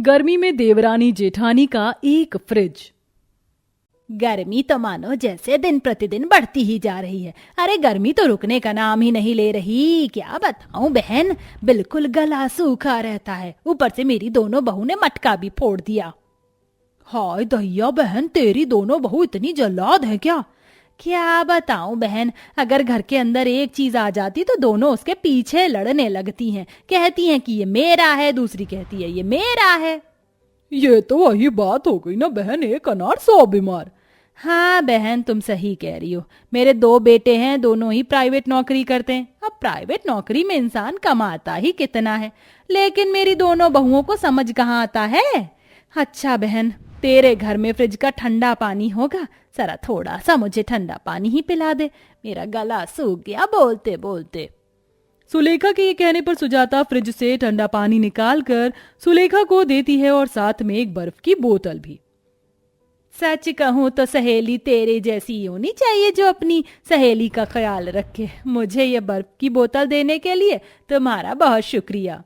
गर्मी में देवरानी जेठानी का एक फ्रिज। गर्मी तो मानो जैसे दिन प्रतिदिन बढ़ती ही जा रही है। अरे गर्मी तो रुकने का नाम ही नहीं ले रही। क्या बताऊं बहन, बिल्कुल गला सूखा रहता है। ऊपर से मेरी दोनों बहू ने मटका भी फोड़ दिया। हाय दैया बहन, तेरी दोनों बहू इतनी जल्लाद है क्या? क्या बताऊं बहन, अगर घर के अंदर एक चीज आ जाती तो दोनों उसके पीछे लड़ने लगती हैं। कहती हैं कि ये मेरा है, दूसरी कहती है ये मेरा है। ये तो वही बात हो गई ना बहन, एक अनार 100 बीमार। हाँ बहन, तुम सही कह रही हो। मेरे 2 बेटे हैं, दोनों ही प्राइवेट नौकरी करते हैं। अब प्राइवेट नौकरी में इंसान कमाता ही कितना है, लेकिन मेरी दोनों बहुओं को समझ कहाँ आता है। अच्छा बहन, तेरे घर में फ्रिज का ठंडा पानी होगा, जरा थोड़ा सा मुझे ठंडा पानी ही पिला दे, मेरा गला सूख गया बोलते बोलते। सुलेखा के ये कहने पर सुजाता फ्रिज से ठंडा पानी निकालकर सुलेखा को देती है और साथ में एक बर्फ की बोतल भी। सच कहूं तो सहेली तेरे जैसी होनी चाहिए जो अपनी सहेली का ख्याल रखे। मुझे ये बर्फ की बोतल देने के लिए तुम्हारा बहुत शुक्रिया।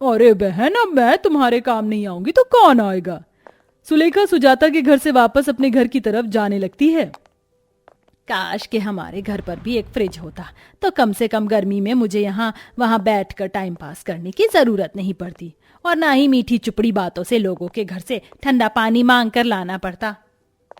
अरे बहन, अब मैं तुम्हारे काम नहीं आऊंगी तो कौन आएगा? सुलेखा सुजाता के घर से वापस अपने घर की तरफ जाने लगती है। काश के हमारे घर पर भी एक फ्रिज होता तो कम से कम गर्मी में मुझे यहाँ वहां बैठकर टाइम पास करने की जरूरत नहीं पड़ती, और ना ही मीठी चुपड़ी बातों से लोगों के घर से ठंडा पानी मांग कर लाना पड़ता।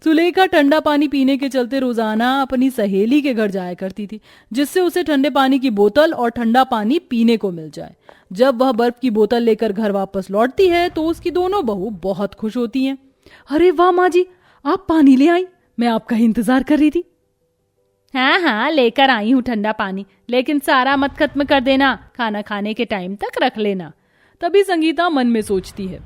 सुलेखा ठंडा पानी पीने के चलते रोजाना अपनी सहेली के घर जाया करती थी, जिससे उसे ठंडे पानी की बोतल और ठंडा पानी पीने को मिल जाए। जब वह बर्फ की बोतल लेकर घर वापस लौटती है तो उसकी दोनों बहू बहुत खुश होती हैं। अरे वाह माँ जी, आप पानी ले आई, मैं आपका ही इंतजार कर रही थी। हाँ हाँ, लेकर आई हूँ ठंडा पानी, लेकिन सारा मत खत्म कर देना, खाना खाने के टाइम तक रख लेना। तभी संगीता मन में सोचती है,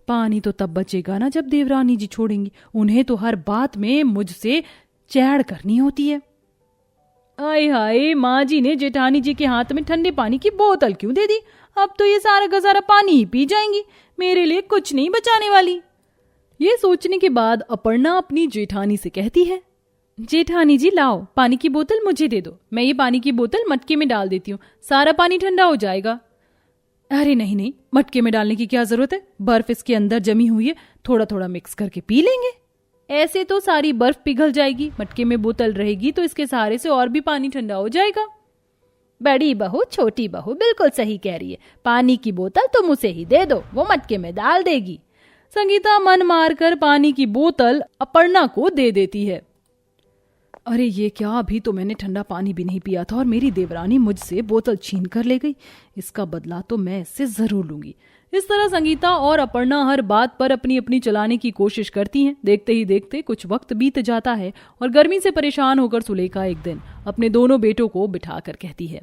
पानी तो तब बचेगा ना जब देवरानी जी छोड़ेंगी। उन्हें तो हर बात में मुझसे चैड़ करनी होती है। आय हाय, माँ जी ने जेठानी जी के हाथ में ठंडे पानी की बोतल क्यों दे दी? अब तो ये सारा गजारा पानी ही पी जाएंगी, मेरे लिए कुछ नहीं बचाने वाली। ये सोचने के बाद अपर्णा अपनी जेठानी से कहती है, जेठानी जी लाओ, पानी की बोतल मुझे दे दो, मैं ये पानी की बोतल मटके में डाल देती हूँ, सारा पानी ठंडा हो जाएगा। अरे नहीं नहीं, मटके में डालने की क्या जरूरत है, बर्फ इसके अंदर जमी हुई है, थोड़ा थोड़ा मिक्स करके पी लेंगे। ऐसे तो सारी बर्फ पिघल जाएगी, मटके में बोतल रहेगी तो इसके सहारे से और भी पानी ठंडा हो जाएगा। बड़ी बहू छोटी बहू बिल्कुल सही कह रही है, पानी की बोतल तुम उसे ही दे दो, वो मटके में डाल देगी। संगीता मन मारकर पानी की बोतल अपर्णा को दे देती है। अरे ये क्या, अभी तो मैंने ठंडा पानी भी नहीं पिया था और मेरी देवरानी मुझसे बोतल छीन कर ले गई। इसका बदला तो मैं इससे जरूर लूंगी। इस तरह संगीता और अपर्णा हर बात पर अपनी अपनी चलाने की कोशिश करती हैं। देखते ही देखते कुछ वक्त बीत जाता है और गर्मी से परेशान होकर सुलेखा एक दिन अपने दोनों बेटों को बिठाकर कहती है,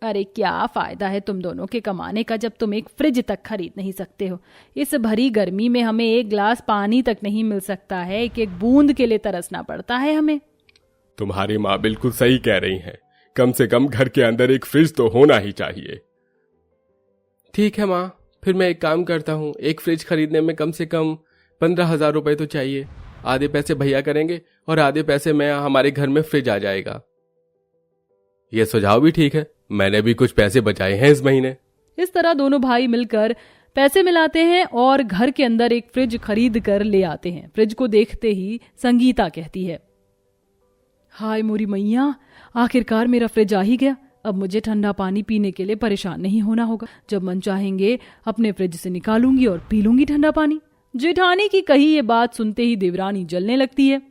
अरे क्या फायदा है तुम दोनों के कमाने का जब तुम एक फ्रिज तक खरीद नहीं सकते हो। इस भरी गर्मी में हमें एक गिलास पानी तक नहीं मिल सकता है, एक एक बूंद के लिए तरसना पड़ता है हमें। तुम्हारी माँ बिल्कुल सही कह रही हैं, कम से कम घर के अंदर एक फ्रिज तो होना ही चाहिए। ठीक है माँ, फिर मैं एक काम करता हूँ, एक फ्रिज खरीदने में कम से कम 15,000 रुपए तो चाहिए। आधे पैसे भैया करेंगे और आधे पैसे में हमारे घर में फ्रिज आ जाएगा। यह सुझाव भी ठीक है, मैंने भी कुछ पैसे बचाए हैं इस महीने। इस तरह दोनों भाई मिलकर पैसे मिलाते हैं और घर के अंदर एक फ्रिज खरीद कर ले आते हैं। फ्रिज को देखते ही संगीता कहती है, हाय मोरी मैया, आखिरकार मेरा फ्रिज आ ही गया। अब मुझे ठंडा पानी पीने के लिए परेशान नहीं होना होगा। जब मन चाहेंगे अपने फ्रिज से निकालूंगी और पी लूंगी ठंडा पानी। जेठानी की कही ये बात सुनते ही देवरानी जलने लगती है।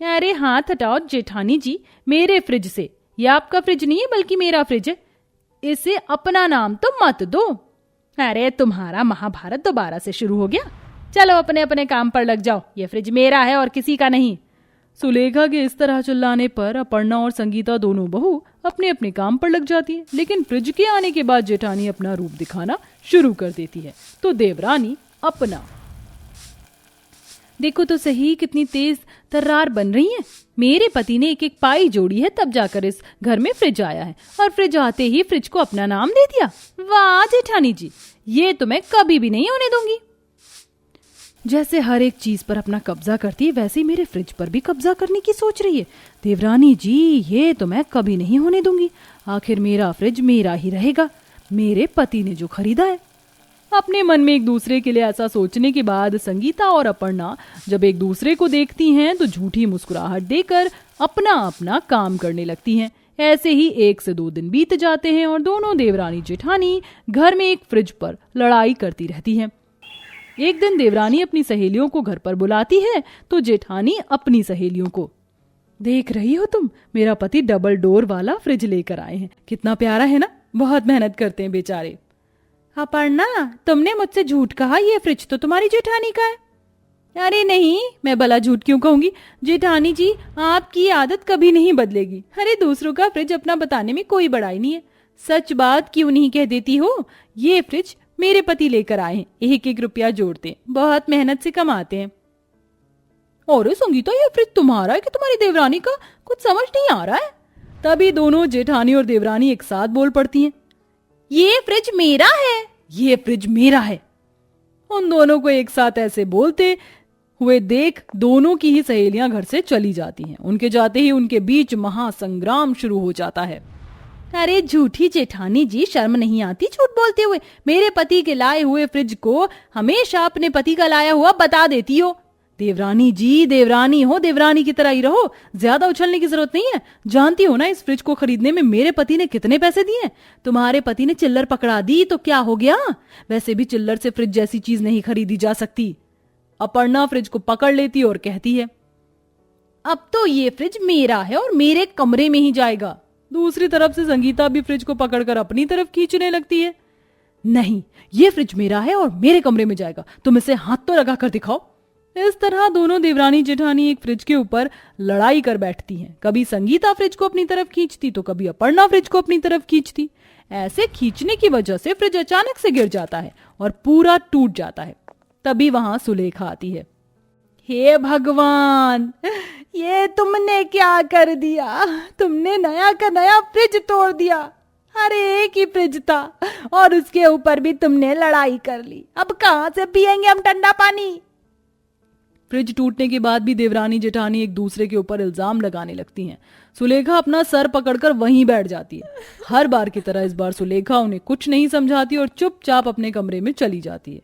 अरे हाथ हटाओ जेठानी जी मेरे फ्रिज से, ये आपका फ्रिज नहीं है बल्कि मेरा फ्रिज है, इसे अपना नाम तो मत दो। अरे तुम्हारा महाभारत दोबारा से शुरू हो गया, चलो अपने अपने काम पर लग जाओ, ये फ्रिज मेरा है और किसी का नहीं। सुलेखा के इस तरह चिल्लाने पर अपर्णा और संगीता दोनों बहू अपने अपने काम पर लग जाती है। लेकिन फ्रिज के आने के बाद जेठानी अपना रूप दिखाना शुरू कर देती है तो देवरानी अपना। देखो तो सही कितनी तेज तर्रार बन रही है। मेरे पति ने एक एक पाई जोड़ी है तब जाकर इस घर में फ्रिज आया है, और फ्रिज आते ही फ्रिज को अपना नाम दे दिया। वाह जेठानी जी, ये तो मैं कभी भी नहीं होने दूंगी। जैसे हर एक चीज पर अपना कब्जा करती है, वैसे ही मेरे फ्रिज पर भी कब्जा करने की सोच रही है। देवरानी जी, ये तो मैं कभी नहीं होने दूंगी। आखिर मेरा फ्रिज मेरा ही रहेगा, मेरे पति ने जो खरीदा है। अपने मन में एक दूसरे के लिए ऐसा सोचने के बाद संगीता और अपर्णा जब एक दूसरे को देखती हैं तो झूठी मुस्कुराहट देकर अपना अपना काम करने लगती हैं। ऐसे ही 1 से 2 दिन बीत जाते हैं और दोनों देवरानी जेठानी घर में एक फ्रिज पर लड़ाई करती रहती हैं। एक दिन देवरानी अपनी सहेलियों को घर पर बुलाती है तो जेठानी अपनी सहेलियों को, देख रही हो तुम, मेरा पति डबल डोर वाला फ्रिज लेकर आए हैं, कितना प्यारा है ना, बहुत मेहनत करते हैं बेचारे। अपर्णा, तुमने मुझसे झूठ कहा, ये फ्रिज तो तुम्हारी जेठानी का है। अरे नहीं, मैं भला झूठ क्यों कहूंगी जेठानी जी, आपकी आदत कभी नहीं बदलेगी। अरे दूसरों का फ्रिज अपना बताने में कोई बड़ाई नहीं है, सच बात क्यों नहीं कह देती हो। ये फ्रिज मेरे पति लेकर आए हैं, 1-1 रुपया जोड़ते हैं, बहुत मेहनत से कमाते हैं। और संगीता, ये फ्रिज तुम्हारा है कि तुम्हारी देवरानी का, कुछ समझ नहीं आ रहा है। तभी दोनों जेठानी और देवरानी एक साथ बोल पड़ती हैं, ये फ्रिज मेरा है, ये फ्रिज मेरा है। उन दोनों को एक साथ ऐसे बोलते हुए देख दोनों की ही सहेलियां घर से चली जाती हैं। उनके जाते ही उनके बीच महासंग्राम शुरू हो जाता है। अरे झूठी जेठानी जी, शर्म नहीं आती झूठ बोलते हुए। मेरे पति के लाए हुए फ्रिज को हमेशा अपने पति का लाया हुआ बता देती हो। देवरानी जी, देवरानी हो, देवरानी की तरह ही रहो, ज्यादा उछलने की जरूरत नहीं है। जानती हो ना इस फ्रिज को खरीदने में मेरे पति ने कितने पैसे दिए। तुम्हारे पति ने चिल्लर पकड़ा दी तो क्या हो गया, वैसे भी चिल्लर से फ्रिज जैसी चीज नहीं खरीदी जा सकती। अपर्णा फ्रिज को पकड़ लेती और कहती है, अब तो ये फ्रिज मेरा है और मेरे कमरे में ही जाएगा। दूसरी तरफ से संगीता भी फ्रिज को पकड़कर अपनी तरफ खींचने लगती है। नहीं, ये फ्रिज मेरा है और मेरे कमरे में जाएगा, तुम इसे हाथ तो लगा कर दिखाओ। इस तरह दोनों देवरानी जेठानी एक फ्रिज के ऊपर लड़ाई कर बैठती हैं। कभी संगीता फ्रिज को अपनी तरफ खींचती तो कभी अपर्णा फ्रिज को अपनी तरफ खींचती। ऐसे खींचने की वजह से फ्रिज अचानक से गिर जाता है और पूरा टूट जाता है। तभी वहां सुलेखा आती है। हे भगवान, ये तुमने क्या कर दिया, तुमने नया का नया फ्रिज तोड़ दिया। अरे एक ही फ्रिज था और उसके ऊपर भी तुमने लड़ाई कर ली। अब कहां से पिएंगे हम ठंडा पानी। फ्रिज टूटने के बाद भी देवरानी जेठानी एक दूसरे के ऊपर इल्जाम लगाने लगती हैं। सुलेखा अपना सर पकड़कर वहीं बैठ जाती है। हर बार की तरह इस बार सुलेखा उन्हें कुछ नहीं समझाती और चुपचाप अपने कमरे में चली जाती है।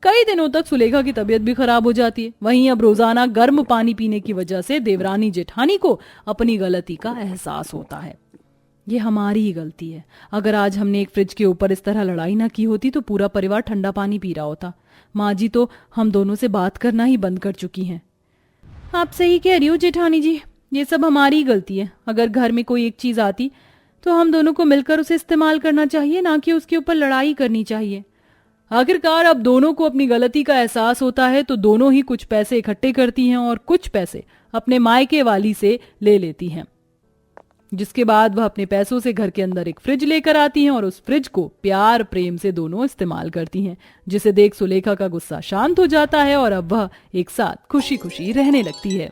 कई दिनों तक सुलेखा की तबीयत भी खराब हो जाती है। वहीं अब रोजाना गर्म पानी पीने की वजह से देवरानी जेठानी को अपनी गलती का एहसास होता है। ये हमारी ही गलती है। अगर आज हमने एक फ्रिज के ऊपर इस तरह लड़ाई ना की होती तो पूरा परिवार ठंडा पानी पी रहा होता। माँ जी तो हम दोनों से बात करना ही बंद कर चुकी हैं। आप सही कह रही हो जेठानी जी, ये सब हमारी ही गलती है। अगर घर में कोई एक चीज आती तो हम दोनों को मिलकर उसे इस्तेमाल करना चाहिए, ना कि उसके ऊपर लड़ाई करनी चाहिए। आखिरकार अब दोनों को अपनी गलती का एहसास होता है तो दोनों ही कुछ पैसे इकट्ठे करती हैं और कुछ पैसे अपने मायके वाली से ले लेती हैं, जिसके बाद वह अपने पैसों से घर के अंदर एक फ्रिज लेकर आती हैं और उस फ्रिज को प्यार प्रेम से दोनों इस्तेमाल करती हैं, जिसे देख सुलेखा का गुस्सा शांत हो जाता है और अब वह एक साथ खुशी खुशी रहने लगती है।